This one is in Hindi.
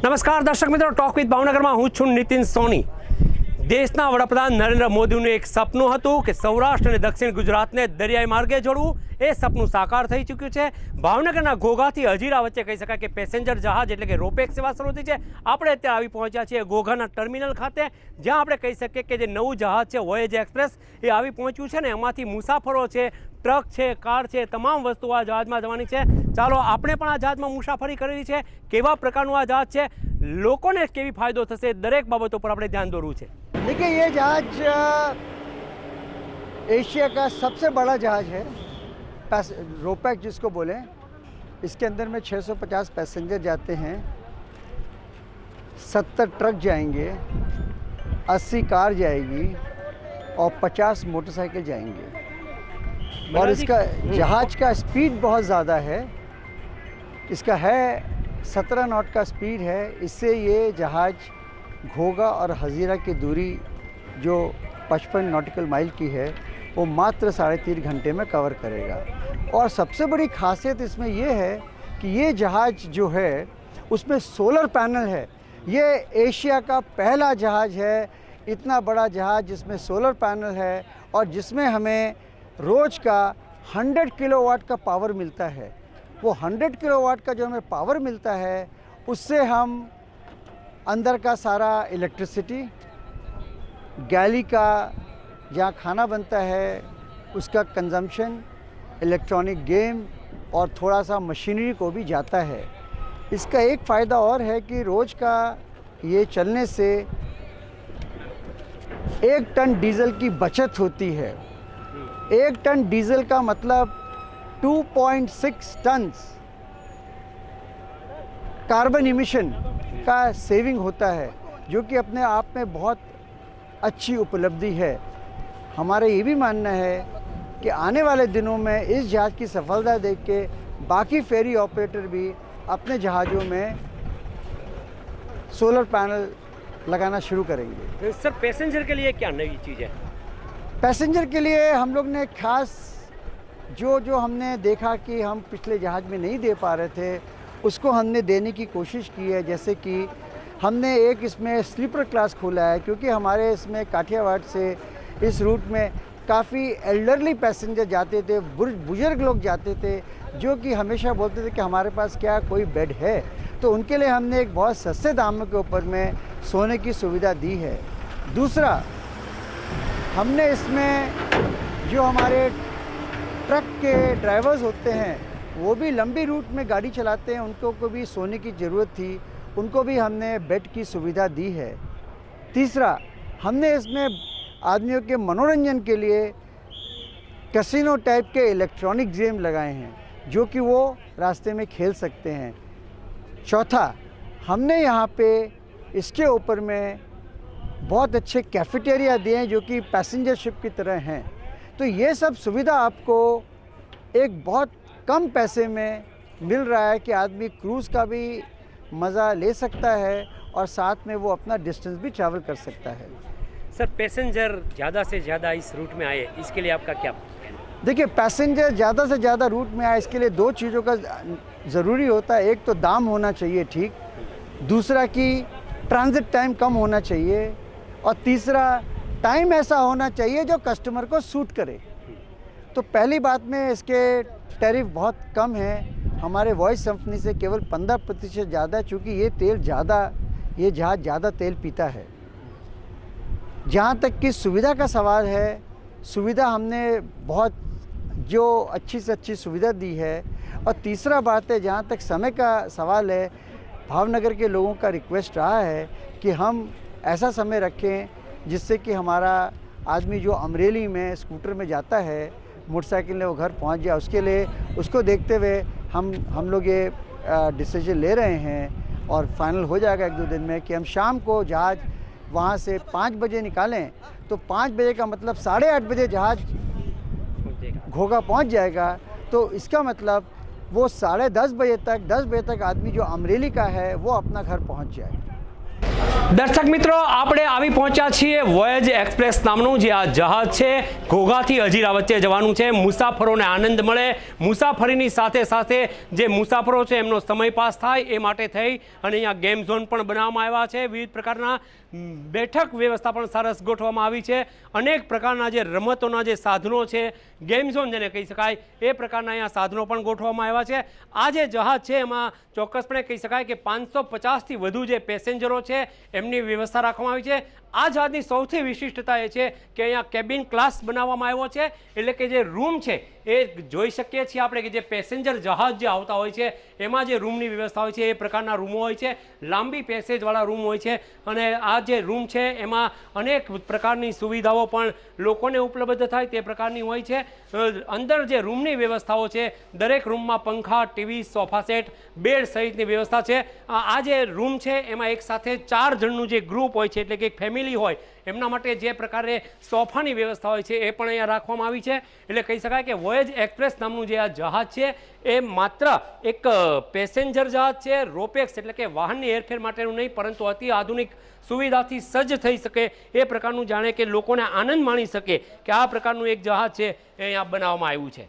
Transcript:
નમસ્કાર દર્શક મિત્રો, ટોક વિથ ભાવનગરમાં હું છું નીતિન સોની। દેશના વડાપ્રધાન નરેન્દ્ર મોદીનું એક સપનું હતું કે સૌરાષ્ટ્ર અને દક્ષિણ ગુજરાતને દરિયાઈ માર્ગે જોડવું। એ સપનું સાકાર થઈ ચૂક્યું છે। ભાવનગરના ઘોઘાથી હજીરા વચ્ચે કહી શકાય કે પેસેન્જર જહાજ એટલે કે રોપેક્સ સેવા શરૂ થઈ છે। આપણે અત્યારે આવી પહોંચ્યા છીએ ઘોઘાના ટર્મિનલ ખાતે, જ્યાં આપણે કહી શકીએ કે જે નવું જહાજ છે વોયેજ એક્સપ્રેસ એ આવી પહોંચ્યું છે ને એમાંથી મુસાફરો છે, ટ્રક છે, કાર છે, તમામ વસ્તુઓ આ જહાજમાં જવાની છે। ચાલો આપણે પણ આ જહાજમાં મુસાફરી કરેલી છે, કેવા પ્રકારનું આ जहाज है, लोगों ने केवी फायदो थशे, दरेक बाबतों पर આપણે ધ્યાન દોરવું છે। देखिए, ये जहाज एशिया का सबसे बड़ा जहाज है, रोपैक जिसको बोले। इसके अंदर में 650 पैसेंजर जाते हैं, 70 ट्रक जाएंगे, 80 कार जाएगी और 50 मोटरसाइकिल जाएंगे। और इसका जहाज का स्पीड बहुत ज़्यादा है, इसका है 17 नॉट का स्पीड है। इससे ये जहाज घोघा और हजीरा की दूरी जो 55 नॉटिकल माइल की है वो मात्र 3.5 घंटे में कवर करेगा। और सबसे बड़ी खासियत इसमें ये है कि ये जहाज जो है उसमें सोलर पैनल है। ये एशिया का पहला जहाज है, इतना बड़ा जहाज जिसमें सोलर पैनल है और जिसमें हमें रोज़ का 100 किलोवाट का पावर मिलता है। वो 100 किलोवाट का जो हमें पावर मिलता है उससे हम अंदर का सारा इलेक्ट्रिसिटी, गैली का जहाँ खाना बनता है उसका कंजम्पशन, इलेक्ट्रॉनिक गेम और थोड़ा सा मशीनरी को भी जाता है। इसका एक फ़ायदा और है कि रोज़ का ये चलने से 1 टन डीज़ल की बचत होती है। 1 टन डीज़ल का मतलब 2.6 टन्स कार्बन इमिशन का सेविंग होता है, जो कि अपने आप में बहुत अच्छी उपलब्धि है। हमारा ये भी मानना है कि आने वाले दिनों में इस जहाज़ की सफलता देख के बाकी फेरी ऑपरेटर भी अपने जहाज़ों में सोलर पैनल लगाना शुरू करेंगे। सर, पैसेंजर के लिए क्या नई चीज़ है? पैसेंजर के लिए हम लोग ने खास जो हमने देखा कि हम पिछले जहाज़ में नहीं दे पा रहे थे उसको हमने देने की कोशिश की है। जैसे कि हमने एक इसमें स्लीपर क्लास खोला है, क्योंकि हमारे इसमें काठियावाड़ से इस रूट में काफ़ी एल्डरली पैसेंजर जाते थे, बुजुर्ग लोग जाते थे, जो कि हमेशा बोलते थे कि हमारे पास क्या कोई बेड है। तो उनके लिए हमने एक बहुत सस्ते दामों के ऊपर में सोने की सुविधा दी है। दूसरा, हमने इसमें जो हमारे ट्रक के ड्राइवर्स होते हैं वो भी लंबी रूट में गाड़ी चलाते हैं, उनको को भी सोने की ज़रूरत थी, उनको भी हमने बेड की सुविधा दी है। तीसरा, हमने इसमें आदमियों के मनोरंजन के लिए कैसीनो टाइप के इलेक्ट्रॉनिक गेम लगाए हैं, जो कि वो रास्ते में खेल सकते हैं। चौथा, हमने यहाँ पे इसके ऊपर में बहुत अच्छे कैफेटेरिया दिए हैं, जो कि पैसेंजर शिप की तरह हैं। तो ये सब सुविधा आपको एक बहुत कम पैसे में मिल रहा है कि आदमी क्रूज़ का भी मज़ा ले सकता है और साथ में वो अपना डिस्टेंस भी ट्रैवल कर सकता है। सर, पैसेंजर ज़्यादा से ज़्यादा इस रूट में आए, इसके लिए आपका क्या? देखिए, पैसेंजर ज़्यादा से ज़्यादा रूट में आए इसके लिए 2 चीज़ों का ज़रूरी होता है। एक तो दाम होना चाहिए ठीक, दूसरा कि ट्रांजिट टाइम कम होना चाहिए, और तीसरा टाइम ऐसा होना चाहिए जो कस्टमर को सूट करे। तो पहली बात में इसके टैरिफ बहुत कम है, हमारे वॉइस कंपनी से केवल 15% ज़्यादा, चूँकि ये जहाज़ ज़्यादा तेल पीता है। जहाँ तक कि सुविधा का सवाल है, सुविधा हमने बहुत जो अच्छी से अच्छी सुविधा दी है। और तीसरा बात है, जहाँ तक समय का सवाल है, भावनगर के लोगों का रिक्वेस्ट रहा है कि हम ऐसा समय रखें जिससे कि हमारा आदमी जो अमरेली में स्कूटर में जाता है, मोटरसाइकिल में वो घर पहुंच जाए। उसके लिए उसको देखते हुए हम लोग ये डिसीजन ले रहे हैं और फाइनल हो जाएगा 1-2 दिन में कि हम शाम को जहाज़ वहाँ से 5 बजे निकालें। तो 5 बजे का मतलब 8:30 बजे जहाज़ घोघा पहुँच जाएगा। तो इसका मतलब वो 10:30 बजे तक, 10 बजे तक आदमी जो अमरेली का है वो अपना घर पहुँच जाए। દર્શક મિત્રો, આપણે આવી પહોંચ્યા છીએ વોયેજ એક્સપ્રેસ નામનું જે આ જહાજ છે, ઘોઘાથી હજીરા વચ્ચે જવાનું છે. મુસાફરોને આનંદ મળે, મુસાફરીની સાથે સાથે જે મુસાફરો છે એમનો સમય પાસ થાય એ માટે થઈ અને અહીંયા ગેમ ઝોન પણ બનાવવામાં આવ્યા છે. વિવિધ પ્રકારના બેઠક વ્યવસ્થા પણ સરસ ગોઠવવામાં આવી છે. અનેક પ્રકારના જે રમતોના જે સાધનો છે, ગેમ ઝોન જેને કહી શકાય, એ પ્રકારના અહીંયા સાધનો પણ ગોઠવવામાં આવ્યા છે. આ જે જહાજ છે એમાં ચોક્કસપણે કહી શકાય કે 550થી વધુ જે પેસેન્જરો છે એમની વ્યવસ્થા રાખવામાં આવી છે. આ જહાજની સૌથી વિશિષ્ટતા એ છે કે અહીંયા કેબિન ક્લાસ બનાવવામાં આવ્યો છે, એટલે કે જે રૂમ છે એ જોઈ શકીએ છીએ આપણે કે જે પેસેન્જર જહાજ જે આવતા હોય છે એમાં જે રૂમની વ્યવસ્થા હોય છે એ પ્રકારના રૂમો હોય છે. લાંબી પેસેજવાળા રૂમ હોય છે અને આ જે રૂમ છે એમાં અનેક પ્રકારની સુવિધાઓ પણ લોકોને ઉપલબ્ધ થાય તે પ્રકારની હોય છે. અંદર જે રૂમની વ્યવસ્થાઓ છે, દરેક રૂમમાં પંખા, ટીવી, સોફા સેટ, બેડ સહિતની વ્યવસ્થા છે. આ જે રૂમ છે એમાં એક સાથે 4 જણનું જે ગ્રુપ હોય છે, એટલે કે એક ફેમિલી હોય એમના માટે જે પ્રકારે સોફાની વ્યવસ્થા હોય છે એ પણ અહીંયા રાખવામાં આવી છે. એટલે કહી શકાય કે વોયેજ એક્સપ્રેસ નામનું જે આ જહાજ છે એ માત્ર એક પેસેન્જર જહાજ છે. રોપેક્સ એટલે કે વાહનની હેરફેર માટેનું નહીં, પરંતુ અતિ આધુનિક સુવિધાથી સજ્જ થઈ શકે એ પ્રકારનું, જાણે કે લોકોને આનંદ માણી શકે કે આ પ્રકારનું એક જહાજ છે એ અહીંયા બનાવવામાં આવ્યું છે.